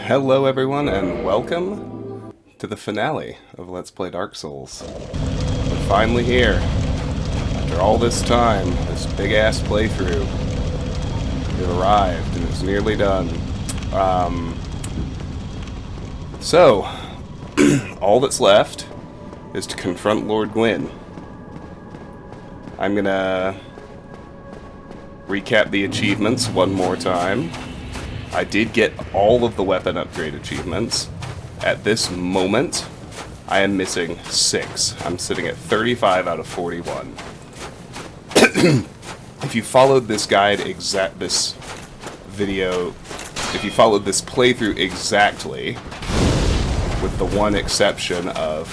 Hello everyone, and welcome to the finale of Let's Play Dark Souls. We're finally here. After all this time, this big-ass playthrough, it arrived, and it's nearly done. So, all that's left is to confront Lord Gwyn. I'm gonna recap the achievements one more time. I did get all of the weapon upgrade achievements. At this moment, I am missing 6. I'm sitting at 35 out of 41. If you followed this guide if you followed this playthrough exactly, with the one exception of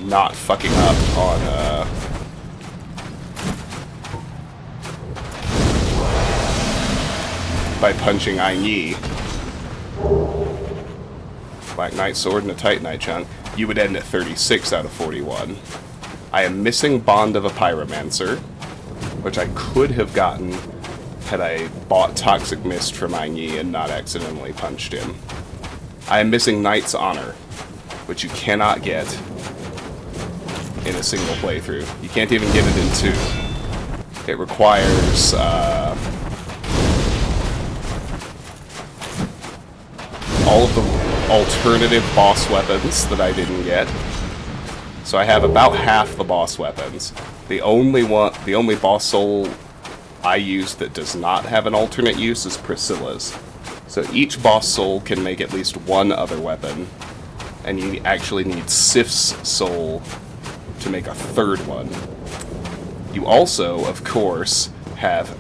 not fucking up on, by punching Yi, Black Knight Sword and a Titanite chunk, you would end at 36 out of 41. I am missing Bond of a Pyromancer, which I could have gotten had I bought Toxic Mist from Yi and not accidentally punched him. I am missing Knight's Honor, which you cannot get in a single playthrough. You can't even get it in 2. It requires, all of the alternative boss weapons that I didn't get. So I have about half the boss weapons. The only boss soul I use that does not have an alternate use is Priscilla's. So each boss soul can make at least one other weapon, and you actually need Sif's soul to make a third one. You also, of course, have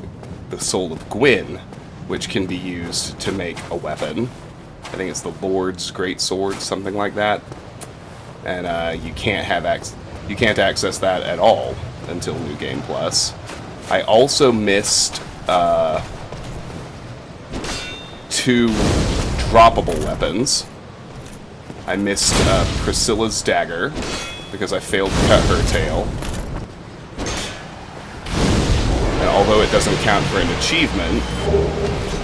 the soul of Gwyn, which can be used to make a weapon. I think it's the Lord's Great Sword, something like that. And you can't access that at all until New Game Plus. I also missed 2 droppable weapons. I missed Priscilla's dagger because I failed to cut her tail. And although it doesn't count for an achievement,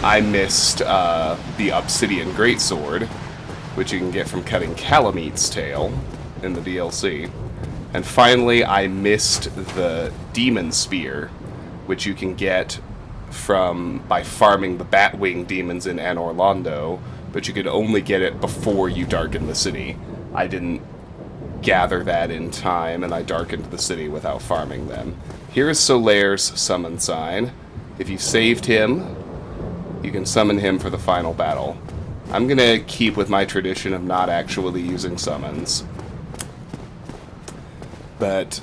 I missed the Obsidian Greatsword, which you can get from cutting Calameet's tail in the DLC. And finally, I missed the Demon Spear, which you can get by farming the Batwing demons in Anor Londo, but you can only get it before you darken the city. I didn't gather that in time, and I darkened the city without farming them. Here is Solaire's summon sign. If you saved him, you can summon him for the final battle. I'm gonna keep with my tradition of not actually using summons. But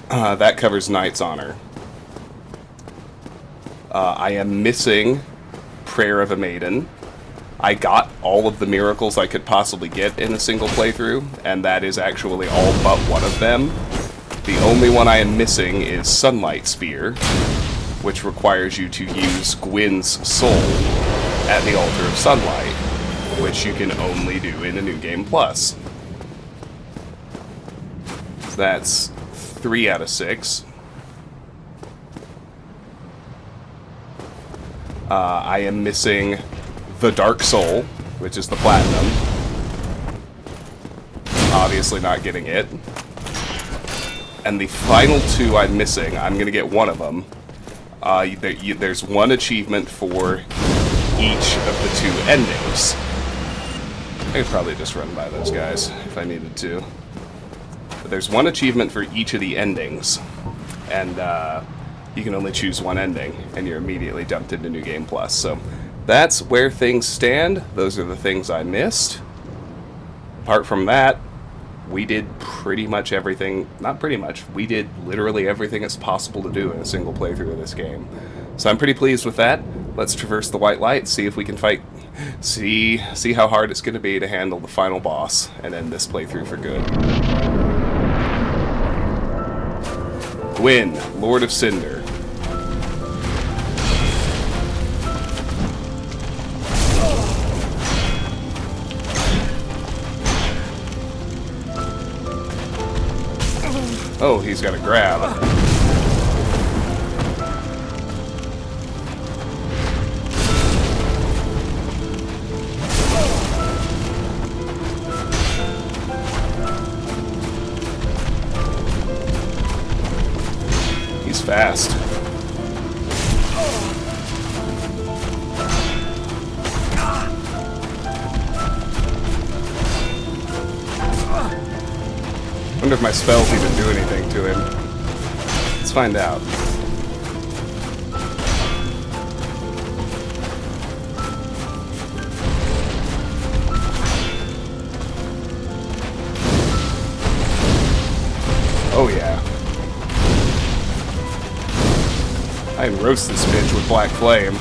that covers Knight's Honor. I am missing Prayer of a Maiden. I got all of the miracles I could possibly get in a single playthrough, and that is actually all but one of them. The only one I am missing is Sunlight Spear, which requires you to use Gwyn's soul at the Altar of Sunlight, which you can only do in a New Game Plus. So that's 3 out of 6. I am missing the Dark Soul, which is the Platinum. Obviously not getting it. And the final 2 I'm missing, I'm going to get one of them. There's one achievement for each of the 2 endings. I could probably just run by those guys if I needed to. But there's one achievement for each of the endings, and you can only choose one ending, and you're immediately dumped into New Game Plus. So that's where things stand. Those are the things I missed. Apart from that, we did pretty much everything. Not pretty much. We did literally everything it's possible to do in a single playthrough of this game. So I'm pretty pleased with that. Let's traverse the White Light, see if we can fight. See how hard it's going to be to handle the final boss and end this playthrough for good. Gwyn, Lord of Cinder. Oh, he's got a grab. fast. Wonder if my spells even do anything to him. Let's find out. Oh yeah. I can roast this bitch with Black Flame.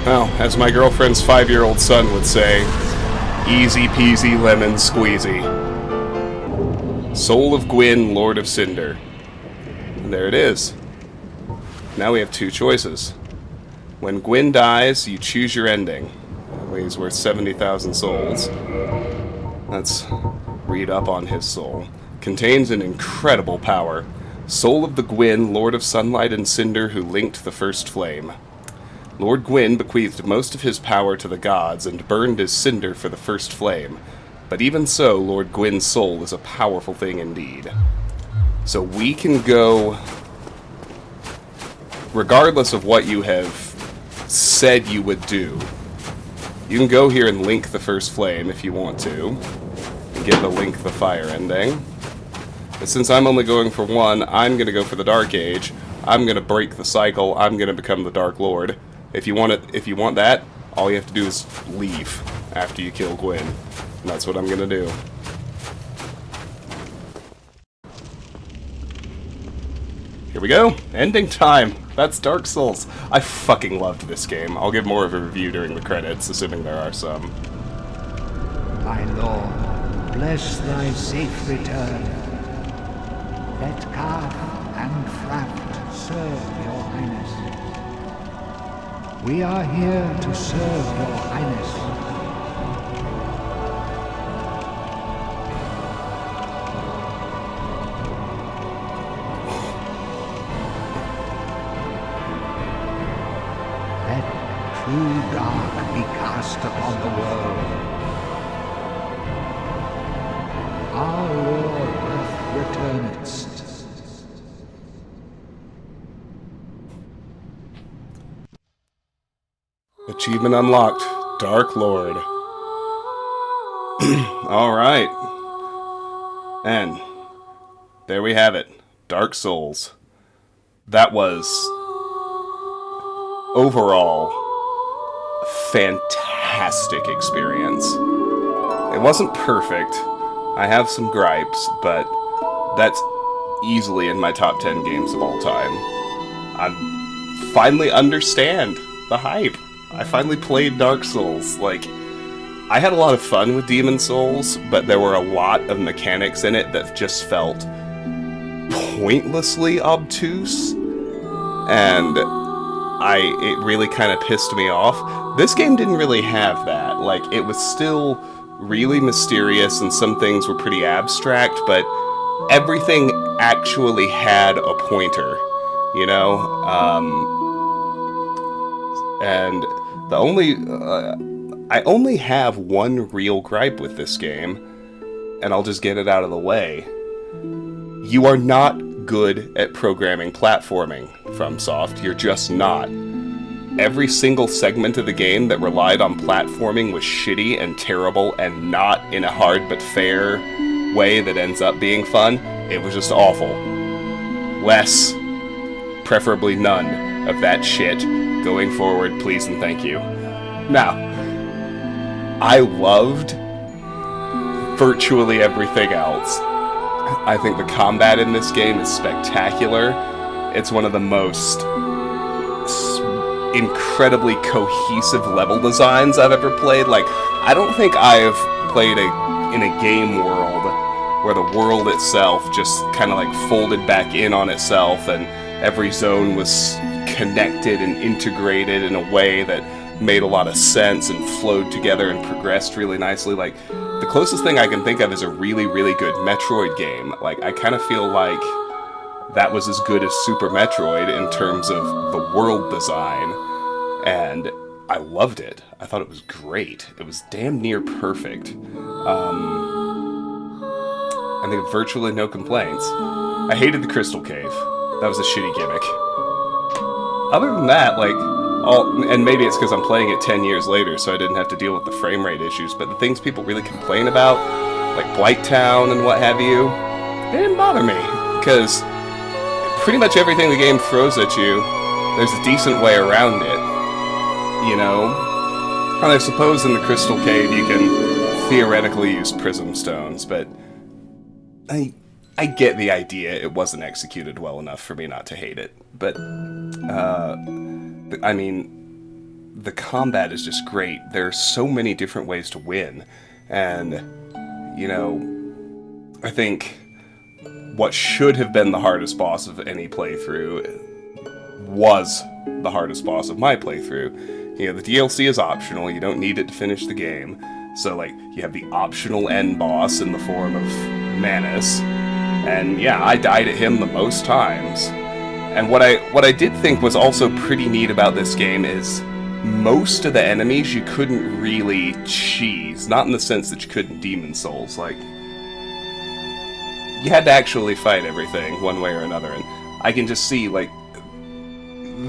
Well, as my girlfriend's 5-year-old son would say, easy peasy lemon squeezy. Soul of Gwyn, Lord of Cinder. And there it is. Now we have two choices. When Gwyn dies, you choose your ending. He's worth 70,000 souls. Let's read up on his soul. Contains an incredible power. Soul of the Gwyn, Lord of Sunlight and Cinder, who linked the first flame. Lord Gwyn bequeathed most of his power to the gods and burned as cinder for the first flame. But even so, Lord Gwyn's soul is a powerful thing indeed. So we can go, regardless of what you have said you would do, you can go here and link the first flame if you want to, and get the link the fire ending. But since I'm only going for one, I'm going to go for the Dark Age. I'm going to break the cycle. I'm going to become the Dark Lord. If you want that, all you have to do is leave after you kill Gwyn. And that's what I'm going to do. Here we go. Ending time. That's Dark Souls. I fucking loved this game. I'll give more of a review during the credits, assuming there are some. My lord, bless thy safe return. Let calf and fraft serve your highness. We are here to serve your highness. Let true dark be cast upon the world. Our Lord doth returnest. Achievement unlocked. Dark Lord. Alright. And there we have it. Dark Souls. That was overall a fantastic experience. It wasn't perfect. I have some gripes, but that's easily in my top 10 games of all time. I finally understand the hype. I finally played Dark Souls. Like, I had a lot of fun with Demon Souls, but there were a lot of mechanics in it that just felt pointlessly obtuse, and it really kind of pissed me off. This game didn't really have that. Like, it was still really mysterious, and some things were pretty abstract, but everything actually had a pointer, you know? And the only... I only have one real gripe with this game, and I'll just get it out of the way. You are not good at programming platforming, FromSoft. You're just not. Every single segment of the game that relied on platforming was shitty and terrible and not in a hard but fair way that ends up being fun. It was just awful. Less, preferably none, of that shit going forward, please and thank you. Now, I loved virtually everything else. I think the combat in this game is spectacular. It's one of the most incredibly cohesive level designs I've ever played. Like, I don't think I've played in a game world where the world itself just kind of like folded back in on itself and every zone was connected and integrated in a way that made a lot of sense and flowed together and progressed really nicely. Like, the closest thing I can think of is a really, really good Metroid game. Like, I kind of feel like that was as good as Super Metroid in terms of the world design. and I loved it. I thought it was great. It was damn near perfect. I think virtually no complaints. I hated the Crystal Cave. That was a shitty gimmick. Other than that, like, and maybe it's because I'm playing it 10 years later, so I didn't have to deal with the frame rate issues, but the things people really complain about, like Blighttown and what have you, they didn't bother me, because pretty much everything the game throws at you, there's a decent way around it, you know? And I suppose in the Crystal Cave you can theoretically use prism stones, but I get the idea. It wasn't executed well enough for me not to hate it, but I mean, the combat is just great. There are so many different ways to win, and, you know, I think what should have been the hardest boss of any playthrough was the hardest boss of my playthrough. You know, the DLC is optional, you don't need it to finish the game, so, like, you have the optional end boss in the form of Manus, and yeah, I died at him the most times. And what I did think was also pretty neat about this game is most of the enemies you couldn't really cheese. Not in the sense that you couldn't Demon Souls. Like, you had to actually fight everything one way or another. And I can just see, like,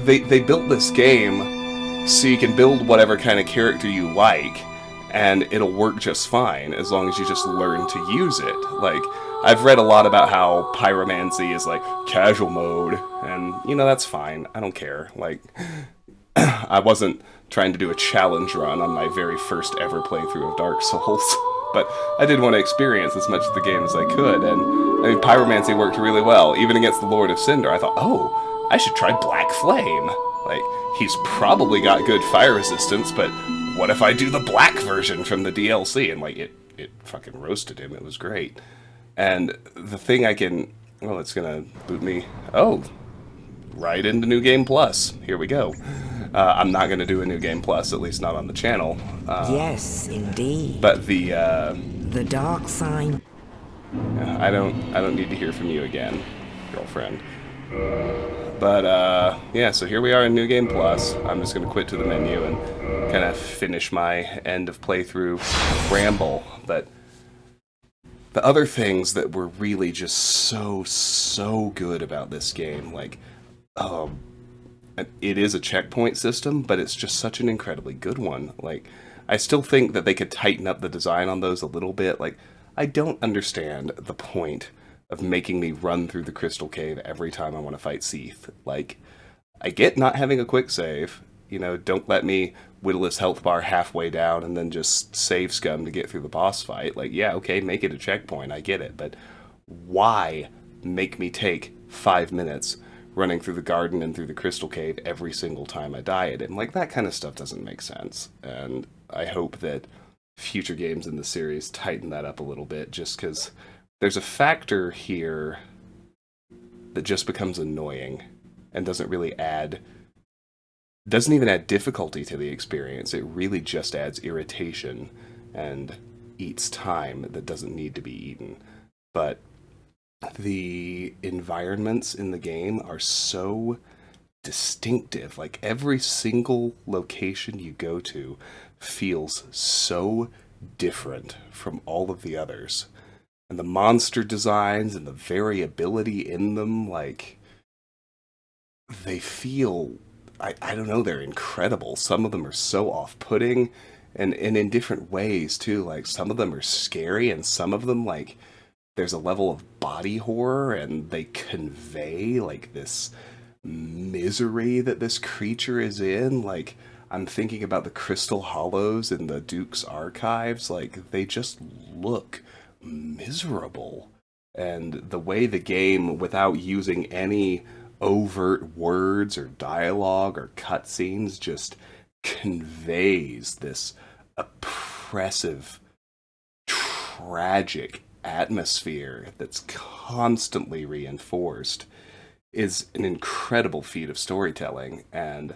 they built this game so you can build whatever kind of character you like, and it'll work just fine as long as you just learn to use it. Like, I've read a lot about how pyromancy is like casual mode, and you know, that's fine. I don't care. Like, I wasn't trying to do a challenge run on my very first ever playthrough of Dark Souls, but I did want to experience as much of the game as I could, and I mean, pyromancy worked really well. Even against the Lord of Cinder, I thought, oh, I should try Black Flame. Like, he's probably got good fire resistance, but what if I do the black version from the DLC? And like, it fucking roasted him. It was great. And the thing I can... Well, it's gonna boot me... Oh! Right into New Game Plus. Here we go. I'm not gonna do a New Game Plus, at least not on the channel. Yes, indeed. But the dark sign. I don't need to hear from you again, girlfriend. But, yeah, so here we are in New Game Plus. I'm just gonna quit to the menu and kind of finish my end of playthrough ramble. But the other things that were really just so good about this game, like, it is a checkpoint system, but it's just such an incredibly good one. Like, I still think that they could tighten up the design on those a little bit. Like, I don't understand the point of making me run through the Crystal Cave every time I want to fight Seath. Like, I get not having a quick save. You know, don't let me whittle his health bar halfway down and then just save scum to get through the boss fight. Like, yeah, okay, make it a checkpoint, I get it, but why make me take 5 minutes running through the garden and through the Crystal Cave every single time I die at it? And, like, that kind of stuff doesn't make sense. And I hope that future games in the series tighten that up a little bit, just because there's a factor here that just becomes annoying and doesn't even add difficulty to the experience. It really just adds irritation and eats time that doesn't need to be eaten. But the environments in the game are so distinctive. Like, every single location you go to feels so different from all of the others. And the monster designs and the variability in them, like, they feel... I don't know, they're incredible. Some of them are so off-putting, and in different ways, too. Like, some of them are scary, and some of them, like, there's a level of body horror, and they convey, like, this misery that this creature is in. Like, I'm thinking about the Crystal Hollows in the Duke's archives. Like, they just look miserable. And the way the game, without using any overt words or dialogue or cutscenes, just conveys this oppressive, tragic atmosphere that's constantly reinforced, is an incredible feat of storytelling. And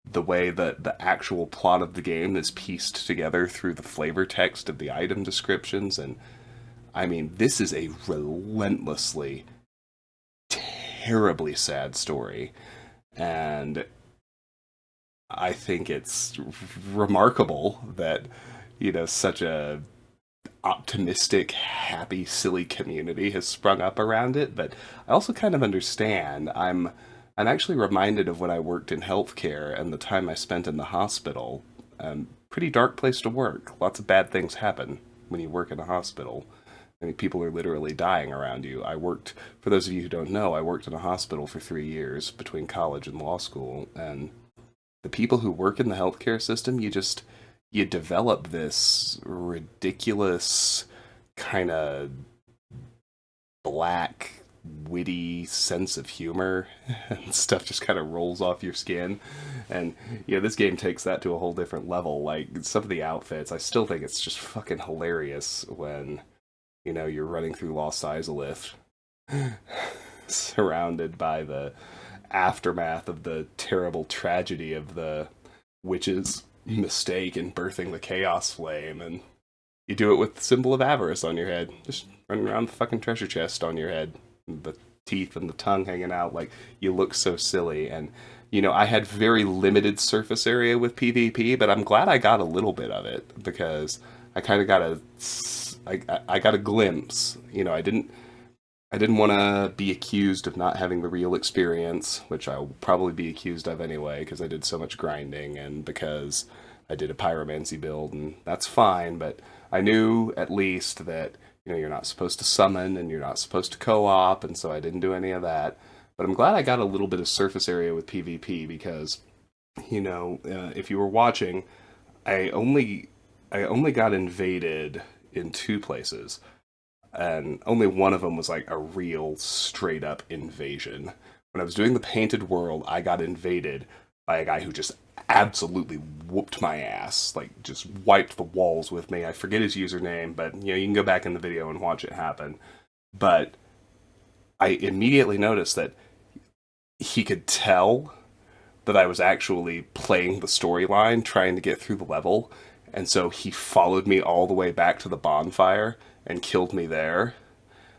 the way that the actual plot of the game is pieced together through the flavor text of the item descriptions, and I mean, this is a relentlessly terribly sad story, and I think it's remarkable that, such a optimistic, happy, silly community has sprung up around it, but I also kind of understand. I'm actually reminded of when I worked in healthcare and the time I spent in the hospital. Pretty dark place to work. Lots of bad things happen when you work in a hospital. I mean, people are literally dying around you. For those of you who don't know, I worked in a hospital for 3 years between college and law school, and the people who work in the healthcare system, you develop this ridiculous kind of black, witty sense of humor, and stuff just kind of rolls off your skin. And this game takes that to a whole different level. Like, some of the outfits, I still think it's just fucking hilarious when you're running through Lost Izalith, surrounded by the aftermath of the terrible tragedy of the witch's mistake in birthing the Chaos Flame, and you do it with the symbol of avarice on your head, just running around the fucking treasure chest on your head, the teeth and the tongue hanging out. Like, you look so silly. And I had very limited surface area with PvP, but I'm glad I got a little bit of it, because I kind of got I got a glimpse. I didn't want to be accused of not having the real experience, which I'll probably be accused of anyway, because I did so much grinding and because I did a pyromancy build, and that's fine, but I knew at least that, you're not supposed to summon and you're not supposed to co-op, and so I didn't do any of that. But I'm glad I got a little bit of surface area with PvP, because, if you were watching, I only got invaded in 2 places. And only one of them was like a real straight up invasion. When I was doing the painted world, I got invaded by a guy who just absolutely whooped my ass, like just wiped the walls with me. I forget his username, but you can go back in the video and watch it happen. But I immediately noticed that he could tell that I was actually playing the storyline, trying to get through the level, and so he followed me all the way back to the bonfire and killed me there.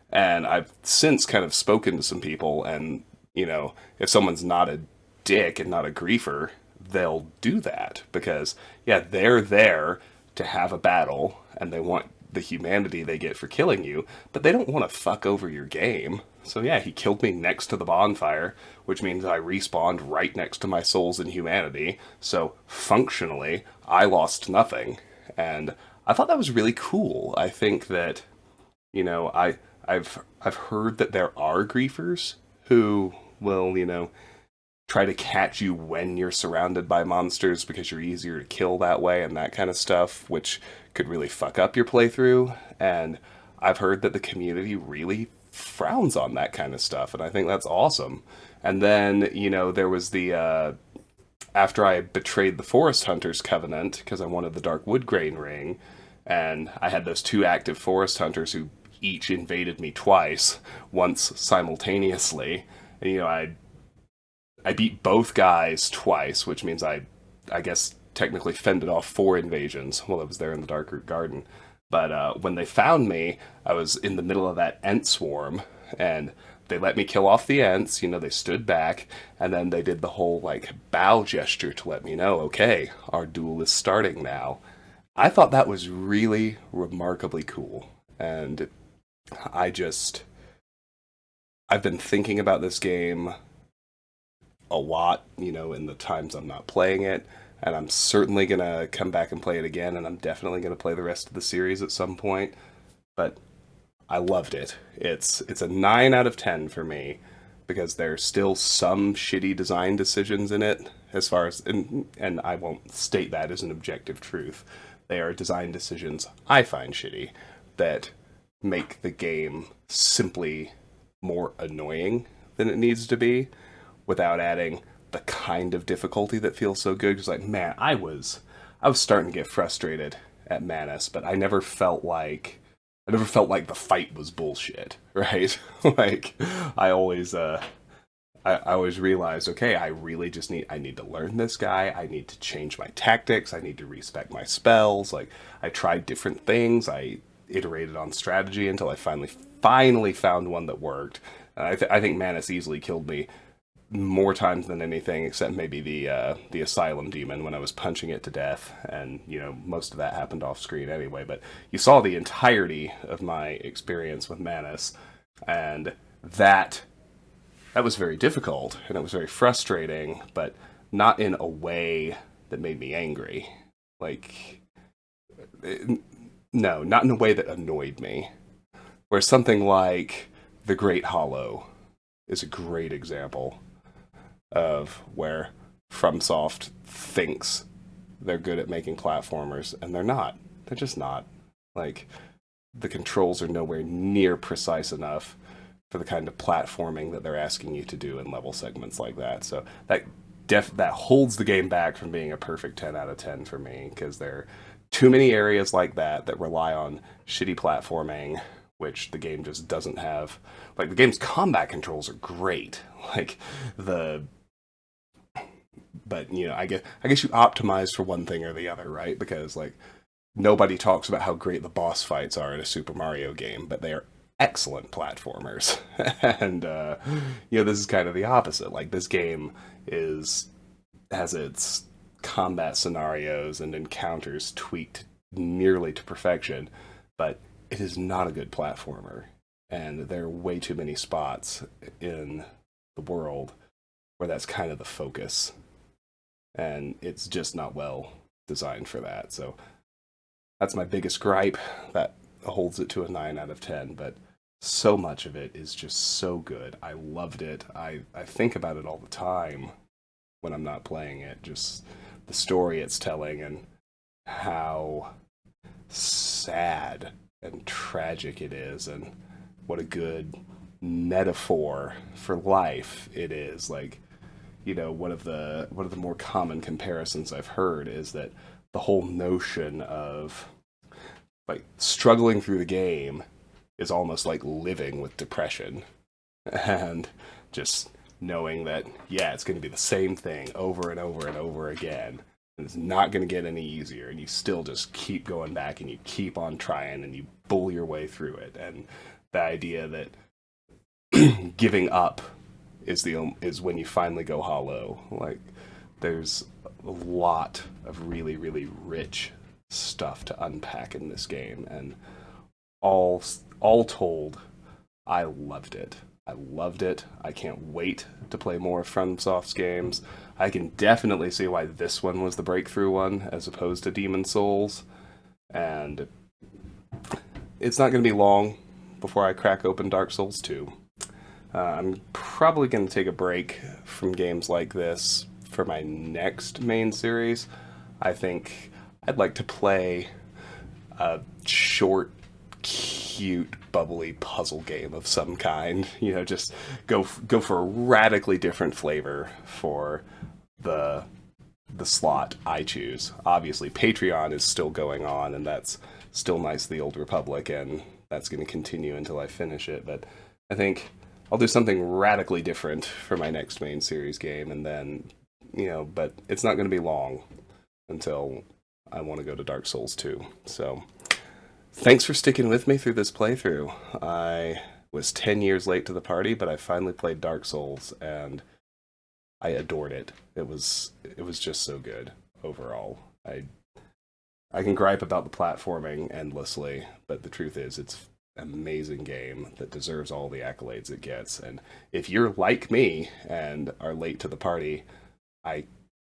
And I've since kind of spoken to some people, and, if someone's not a dick and not a griefer, they'll do that. Because, they're there to have a battle, and they want the humanity they get for killing you, but they don't want to fuck over your game. So he killed me next to the bonfire, which means I respawned right next to my souls and humanity. So, functionally, I lost nothing. And I thought that was really cool. I think that, I've heard that there are griefers who will, try to catch you when you're surrounded by monsters because you're easier to kill that way and that kind of stuff, which could really fuck up your playthrough. And I've heard that the community really frowns on that kind of stuff, and I think that's awesome. And then, there was the after I betrayed the Forest Hunters Covenant because I wanted the Dark Wood Grain Ring, and I had those 2 active Forest Hunters who each invaded me twice, once simultaneously. And I beat both guys twice, which means I guess technically fended off 4 invasions while I was there in the Darkroot Garden. But when they found me, I was in the middle of that Ent swarm, and they let me kill off the Ents. They stood back, and then they did the whole bow gesture to let me know, okay, our duel is starting now. I thought that was really remarkably cool, and I've been thinking about this game a lot, in the times I'm not playing it, and I'm certainly gonna come back and play it again, and I'm definitely gonna play the rest of the series at some point. But I loved it. It's a 9 out of 10 for me, because there's still some shitty design decisions in it, as far as, and I won't state that as an objective truth. They are design decisions I find shitty that make the game simply more annoying than it needs to be, without adding the kind of difficulty that feels so good. Because man, I was starting to get frustrated at Manus, but I never felt like the fight was bullshit, right? I always realized, okay, I need to learn this guy, I need to change my tactics, I need to respec my spells. I tried different things, I iterated on strategy until I finally found one that worked. I think Manus easily killed me more times than anything, except maybe the Asylum Demon when I was punching it to death, and most of that happened off screen anyway. But you saw the entirety of my experience with Manus, and that was very difficult, and it was very frustrating, but not in a way that made me angry. Like, no, not in a way that annoyed me. Where something like The Great Hollow is a great example of where FromSoft thinks they're good at making platformers, and they're not. They're just not. Like, the controls are nowhere near precise enough for the kind of platforming that they're asking you to do in level segments like that. So that holds the game back from being a perfect 10 out of 10 for me, because there are too many areas like that rely on shitty platforming, which the game just doesn't have. Like, the game's combat controls are great. Like, but, I guess you optimize for one thing or the other, right? Because, like, nobody talks about how great the boss fights are in a Super Mario game, but they are excellent platformers. And, this is kind of the opposite. Like, this game has its combat scenarios and encounters tweaked nearly to perfection, but it is not a good platformer. And there are way too many spots in the world where that's kind of the focus. And it's just not well designed for that. So that's my biggest gripe. That holds it to a 9 out of 10. But so much of it is just so good. I loved it. I think about it all the time when I'm not playing it. Just the story it's telling and how sad and tragic it is, and what a good metaphor for life it is. Like, one of the more common comparisons I've heard is that the whole notion of, like, struggling through the game is almost like living with depression, and just knowing that, it's going to be the same thing over and over and over again, and it's not going to get any easier, and you still just keep going back, and you keep on trying, and you bull your way through it. And the idea that giving up is when you finally go hollow. Like, there's a lot of really, really rich stuff to unpack in this game, and all told, I loved it. I loved it. I can't wait to play more FromSoft's games. I can definitely see why this one was the breakthrough one as opposed to Demon's Souls. And it's not going to be long before I crack open Dark Souls 2. I'm probably going to take a break from games like this for my next main series. I think I'd like to play a short, cute, bubbly puzzle game of some kind. Just go for a radically different flavor for the slot I choose. Obviously, Patreon is still going on, and that's still Knights of the Old Republic, and that's going to continue until I finish it. But I think I'll do something radically different for my next main series game, and then, but it's not going to be long until I want to go to Dark Souls 2. So thanks for sticking with me through this playthrough. I was 10 years late to the party, but I finally played Dark Souls, and I adored it. It was just so good overall. I can gripe about the platforming endlessly, but the truth is it's an amazing game that deserves all the accolades it gets. And if you're like me and are late to the party, I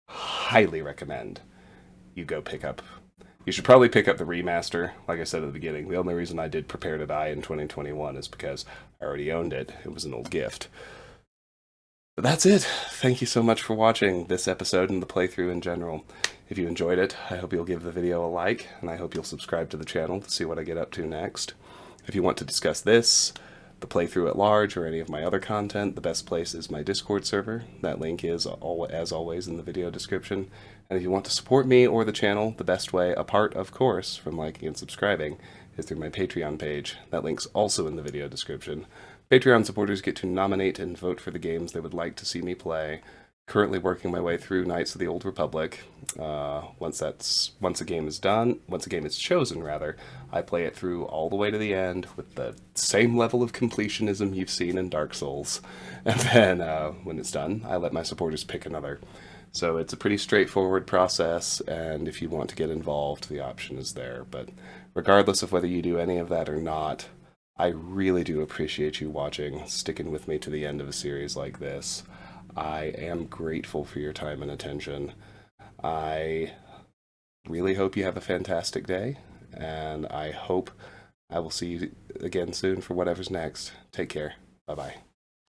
highly recommend you go pick up. You should probably pick up the remaster, like I said at the beginning. The only reason I did Prepare to Die in 2021 is because I already owned it. It was an old gift. But that's it. Thank you so much for watching this episode and the playthrough in general. If you enjoyed it, I hope you'll give the video a like, and I hope you'll subscribe to the channel to see what I get up to next. If you want to discuss this, the playthrough at large, or any of my other content, the best place is my Discord server. That link is, as always, in the video description. And if you want to support me or the channel, the best way, apart, of course, from liking and subscribing, is through my Patreon page. That link's also in the video description. Patreon supporters get to nominate and vote for the games they would like to see me play. currently working my way through Knights of the Old Republic. Once a game is done, once a game is chosen rather, I play it through all the way to the end with the same level of completionism you've seen in Dark Souls. And then when it's done, I let my supporters pick another. So it's a pretty straightforward process, and if you want to get involved, the option is there. But regardless of whether you do any of that or not, I really do appreciate you watching, sticking with me to the end of a series like this. I am grateful for your time and attention. I really hope you have a fantastic day, and I hope I will see you again soon for whatever's next. Take care. Bye-bye.